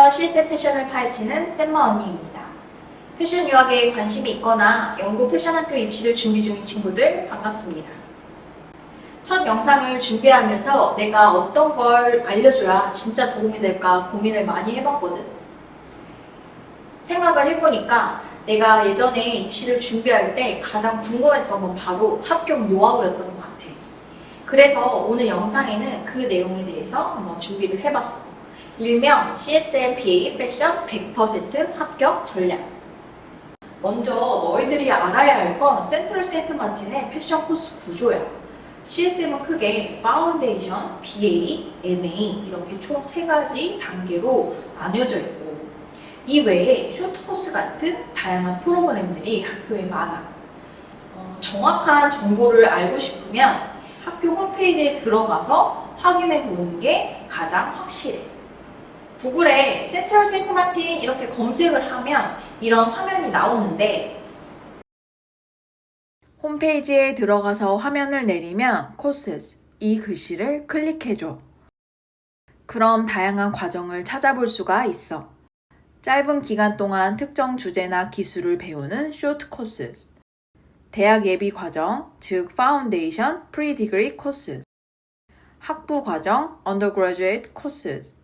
안녕하세요. CSM 패션을 파헤치는 샘마 언니입니다. 패션 유학에 관심이 있거나 영국 패션학교 입시를 준비 중인 친구들 반갑습니다. 첫 영상을 준비하면서 내가 어떤 걸 알려줘야 진짜 도움이 될까 고민을 많이 해봤거든. 생각을 해보니까 내가 예전에 입시를 준비할 때 가장 궁금했던 건 바로 합격 노하우였던 것 같아. 그래서 오늘 영상에는 그 내용에 대해서 한번 준비를 해봤어. 일명 CSM BA 패션 100% 합격 전략. 먼저 너희들이 알아야 할 건 센트럴 세인트 마틴의 패션 코스 구조야. CSM은 크게 파운데이션, BA, MA 이렇게 총 3가지 단계로 나뉘어져 있고, 이 외에 쇼트 코스 같은 다양한 프로그램들이 학교에 많아. 정확한 정보를 알고 싶으면 학교 홈페이지에 들어가서 확인해 보는 게 가장 확실해. 구글에 센트럴 세인트 마틴 이렇게 검색을 하면 이런 화면이 나오는데, 홈페이지에 들어가서 화면을 내리면 Courses 이 글씨를 클릭해줘. 그럼 다양한 과정을 찾아볼 수가 있어. 짧은 기간 동안 특정 주제나 기술을 배우는 Short Courses, 대학 예비 과정, 즉 Foundation, Pre-Degree Courses, 학부 과정, Undergraduate Courses,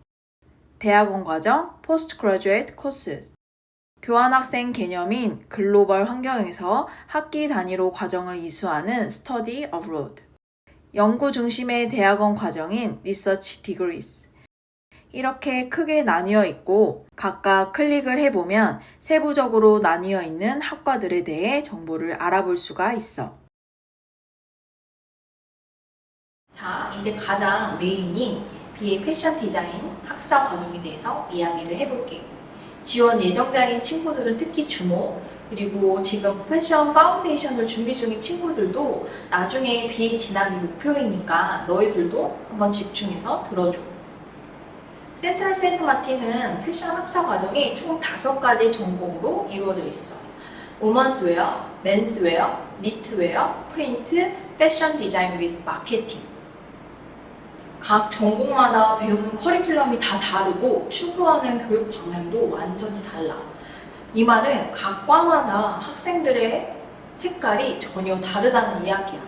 대학원 과정, Postgraduate Courses, 교환학생 개념인 글로벌 환경에서 학기 단위로 과정을 이수하는 Study Abroad, 연구 중심의 대학원 과정인 Research Degrees. 이렇게 크게 나뉘어 있고, 각각 클릭을 해보면 세부적으로 나뉘어 있는 학과들에 대해 정보를 알아볼 수가 있어. 자, 이제 가장 메인인 BA 패션 디자인 학사 과정에 대해서 이야기를 해볼게요. 지원 예정자인 친구들은 특히 주목, 그리고 지금 패션 파운데이션을 준비 중인 친구들도 나중에 BA 진학이 목표이니까 너희들도 한번 집중해서 들어줘. 센트럴 세인트 마틴은 패션 학사 과정이 총 5가지 전공으로 이루어져 있어. 우먼스웨어, 맨스웨어, 니트웨어, 프린트, 패션 디자인 및 마케팅. 각 전공마다 배우는 커리큘럼이 다 다르고 추구하는 교육 방향도 완전히 달라. 이 말은 각 과마다 학생들의 색깔이 전혀 다르다는 이야기야.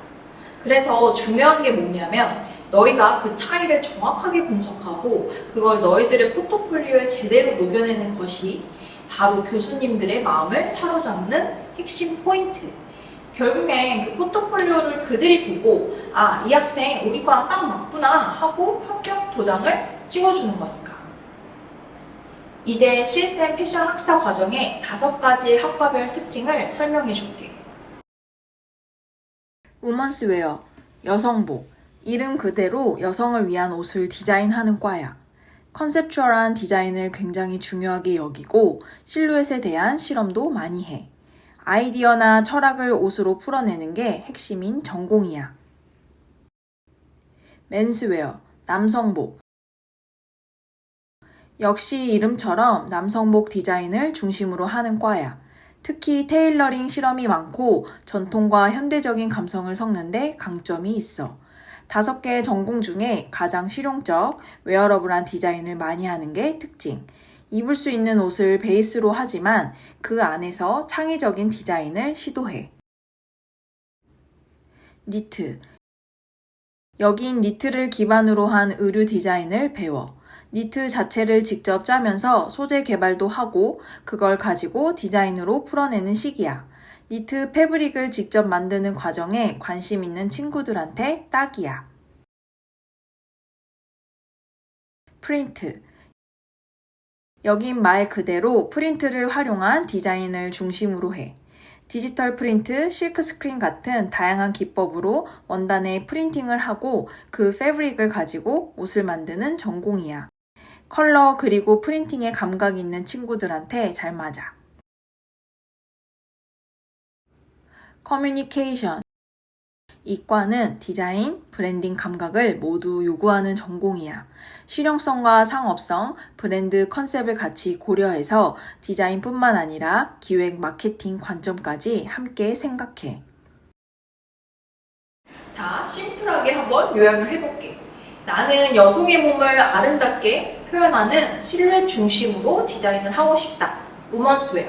그래서 중요한 게 뭐냐면 너희가 그 차이를 정확하게 분석하고 그걸 너희들의 포트폴리오에 제대로 녹여내는 것이 바로 교수님들의 마음을 사로잡는 핵심 포인트. 결국엔 그 포트폴리오를 그들이 보고 이 학생 우리 과랑 딱 맞구나 하고 합격 도장을 찍어주는 거니까. 이제 CSM 패션 학사 과정의 5가지 학과별 특징을 설명해 줄게. 우먼스웨어, 여성복. 이름 그대로 여성을 위한 옷을 디자인하는 과야. 컨셉추얼한 디자인을 굉장히 중요하게 여기고 실루엣에 대한 실험도 많이 해. 아이디어나 철학을 옷으로 풀어내는 게 핵심인 전공이야. 맨스웨어, 남성복. 역시 이름처럼 남성복 디자인을 중심으로 하는 과야. 특히 테일러링 실험이 많고 전통과 현대적인 감성을 섞는데 강점이 있어. 5개 전공 중에 가장 실용적, 웨어러블한 디자인을 많이 하는 게 특징. 입을 수 있는 옷을 베이스로 하지만 그 안에서 창의적인 디자인을 시도해. 니트. 여긴 니트를 기반으로 한 의류 디자인을 배워. 니트 자체를 직접 짜면서 소재 개발도 하고 그걸 가지고 디자인으로 풀어내는 식이야. 니트 패브릭을 직접 만드는 과정에 관심 있는 친구들한테 딱이야. 프린트. 여긴 말 그대로 프린트를 활용한 디자인을 중심으로 해. 디지털 프린트, 실크 스크린 같은 다양한 기법으로 원단에 프린팅을 하고 그 패브릭을 가지고 옷을 만드는 전공이야. 컬러 그리고 프린팅에 감각 있는 친구들한테 잘 맞아. 커뮤니케이션. 이과는 디자인, 브랜딩 감각을 모두 요구하는 전공이야. 실용성과 상업성, 브랜드 컨셉을 같이 고려해서 디자인뿐만 아니라 기획, 마케팅 관점까지 함께 생각해. 자, 심플하게 한번 요약을 해볼게. 나는 여성의 몸을 아름답게 표현하는 실루엣 중심으로 디자인을 하고 싶다. 우먼스웨어.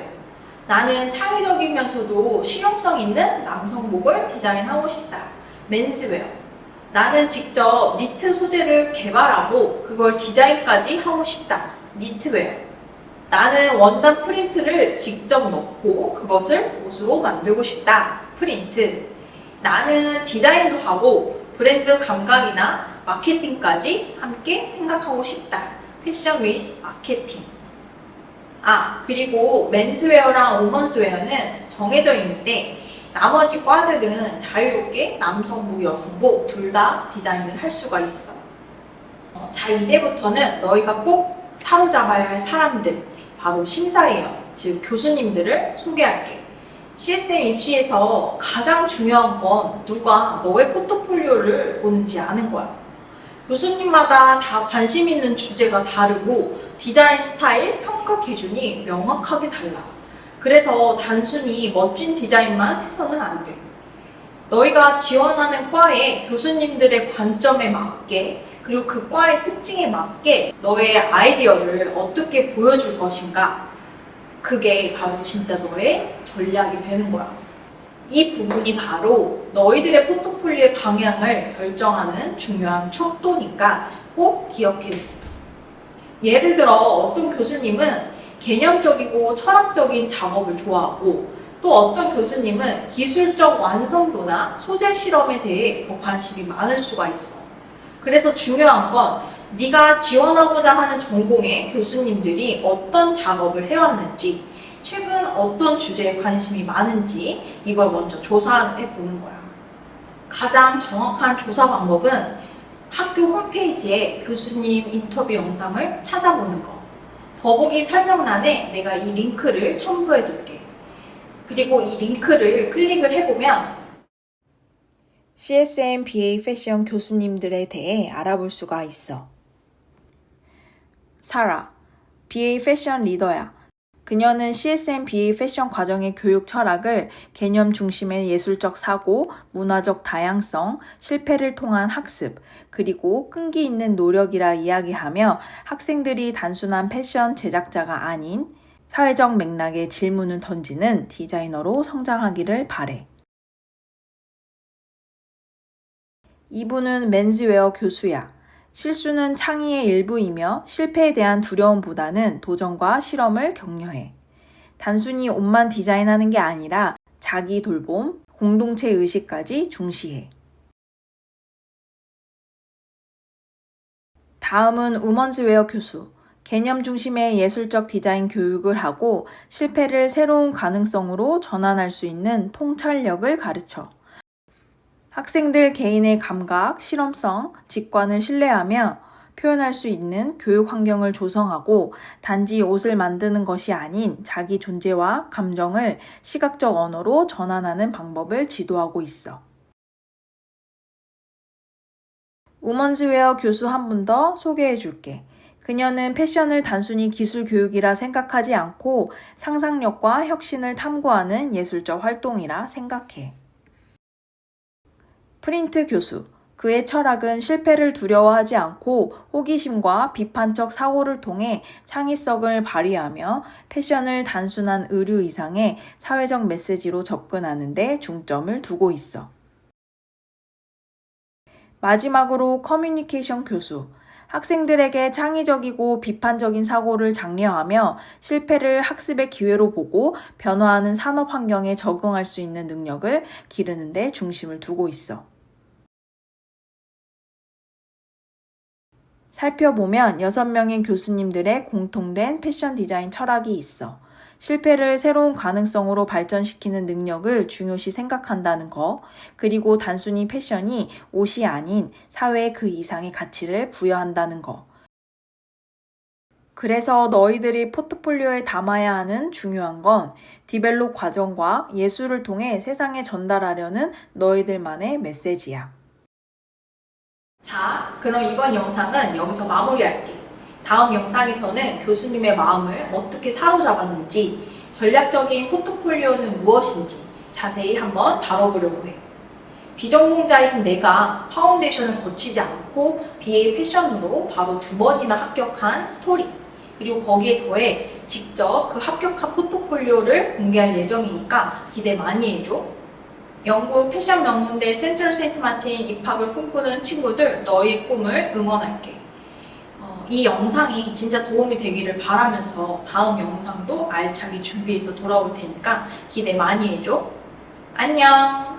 나는 창의적이면서도 실용성 있는 남성복을 디자인하고 싶다. 맨스웨어. 나는 직접 니트 소재를 개발하고 그걸 디자인까지 하고 싶다. 니트웨어. 나는 원단 프린트를 직접 넣고 그것을 옷으로 만들고 싶다. 프린트. 나는 디자인도 하고 브랜드 감각이나 마케팅까지 함께 생각하고 싶다. 패션 윗 마케팅. 그리고 맨스웨어랑 우먼스웨어는 정해져 있는데 나머지 과들은 자유롭게 남성복, 여성복 둘 다 디자인을 할 수가 있어. 자, 이제부터는 너희가 꼭 사로잡아야 할 사람들, 바로 심사위원, 즉 교수님들을 소개할게. CSM 입시에서 가장 중요한 건 누가 너의 포트폴리오를 보는지 아는 거야. 교수님마다 다 관심 있는 주제가 다르고 디자인 스타일, 평가 기준이 명확하게 달라. 그래서 단순히 멋진 디자인만 해서는 안 돼. 너희가 지원하는 과의 교수님들의 관점에 맞게 그리고 그 과의 특징에 맞게 너의 아이디어를 어떻게 보여줄 것인가, 그게 바로 진짜 너의 전략이 되는 거야. 이 부분이 바로 너희들의 포트폴리오의 방향을 결정하는 중요한 척도니까 꼭 기억해줘. 예를 들어 어떤 교수님은 개념적이고 철학적인 작업을 좋아하고 또 어떤 교수님은 기술적 완성도나 소재 실험에 대해 더 관심이 많을 수가 있어. 그래서 중요한 건 네가 지원하고자 하는 전공의 교수님들이 어떤 작업을 해왔는지, 최근 어떤 주제에 관심이 많은지 이걸 먼저 조사해 보는 거야. 가장 정확한 조사 방법은 학교 홈페이지에 교수님 인터뷰 영상을 찾아보는 거. 더보기 설명란에 내가 이 링크를 첨부해 둘게. 그리고 이 링크를 클릭을 해보면 CSM BA 패션 교수님들에 대해 알아볼 수가 있어. 사라, BA 패션 리더야. 그녀는 CSM BA 패션 과정의 교육 철학을 개념 중심의 예술적 사고, 문화적 다양성, 실패를 통한 학습, 그리고 끈기 있는 노력이라 이야기하며 학생들이 단순한 패션 제작자가 아닌 사회적 맥락의 질문을 던지는 디자이너로 성장하기를 바래. 이분은 맨즈웨어 교수야. 실수는 창의의 일부이며 실패에 대한 두려움보다는 도전과 실험을 격려해. 단순히 옷만 디자인하는 게 아니라 자기 돌봄, 공동체 의식까지 중시해. 다음은 우먼즈웨어 교수. 개념 중심의 예술적 디자인 교육을 하고 실패를 새로운 가능성으로 전환할 수 있는 통찰력을 가르쳐. 학생들 개인의 감각, 실험성, 직관을 신뢰하며 표현할 수 있는 교육 환경을 조성하고 단지 옷을 만드는 것이 아닌 자기 존재와 감정을 시각적 언어로 전환하는 방법을 지도하고 있어. 우먼즈웨어 교수 한 분 더 소개해 줄게. 그녀는 패션을 단순히 기술 교육이라 생각하지 않고 상상력과 혁신을 탐구하는 예술적 활동이라 생각해. 프린트 교수. 그의 철학은 실패를 두려워하지 않고 호기심과 비판적 사고를 통해 창의성을 발휘하며 패션을 단순한 의류 이상의 사회적 메시지로 접근하는 데 중점을 두고 있어. 마지막으로 커뮤니케이션 교수. 학생들에게 창의적이고 비판적인 사고를 장려하며 실패를 학습의 기회로 보고 변화하는 산업 환경에 적응할 수 있는 능력을 기르는 데 중심을 두고 있어. 살펴보면 6명의 교수님들의 공통된 패션 디자인 철학이 있어. 실패를 새로운 가능성으로 발전시키는 능력을 중요시 생각한다는 거, 그리고 단순히 패션이 옷이 아닌 사회에 그 이상의 가치를 부여한다는 거. 그래서 너희들이 포트폴리오에 담아야 하는 중요한 건 디벨롭 과정과 예술을 통해 세상에 전달하려는 너희들만의 메시지야. 자, 그럼 이번 영상은 여기서 마무리할게. 다음 영상에서는 교수님의 마음을 어떻게 사로잡았는지, 전략적인 포트폴리오는 무엇인지 자세히 한번 다뤄보려고 해. 비전공자인 내가 파운데이션을 거치지 않고 BA 패션으로 바로 2번이나 합격한 스토리, 그리고 거기에 더해 직접 그 합격한 포트폴리오를 공개할 예정이니까 기대 많이 해줘. 영국 패션 명문대 센트럴 세인트 마틴 입학을 꿈꾸는 친구들, 너의 꿈을 응원할게. 이 영상이 진짜 도움이 되기를 바라면서 다음 영상도 알차게 준비해서 돌아올 테니까 기대 많이 해줘. 안녕!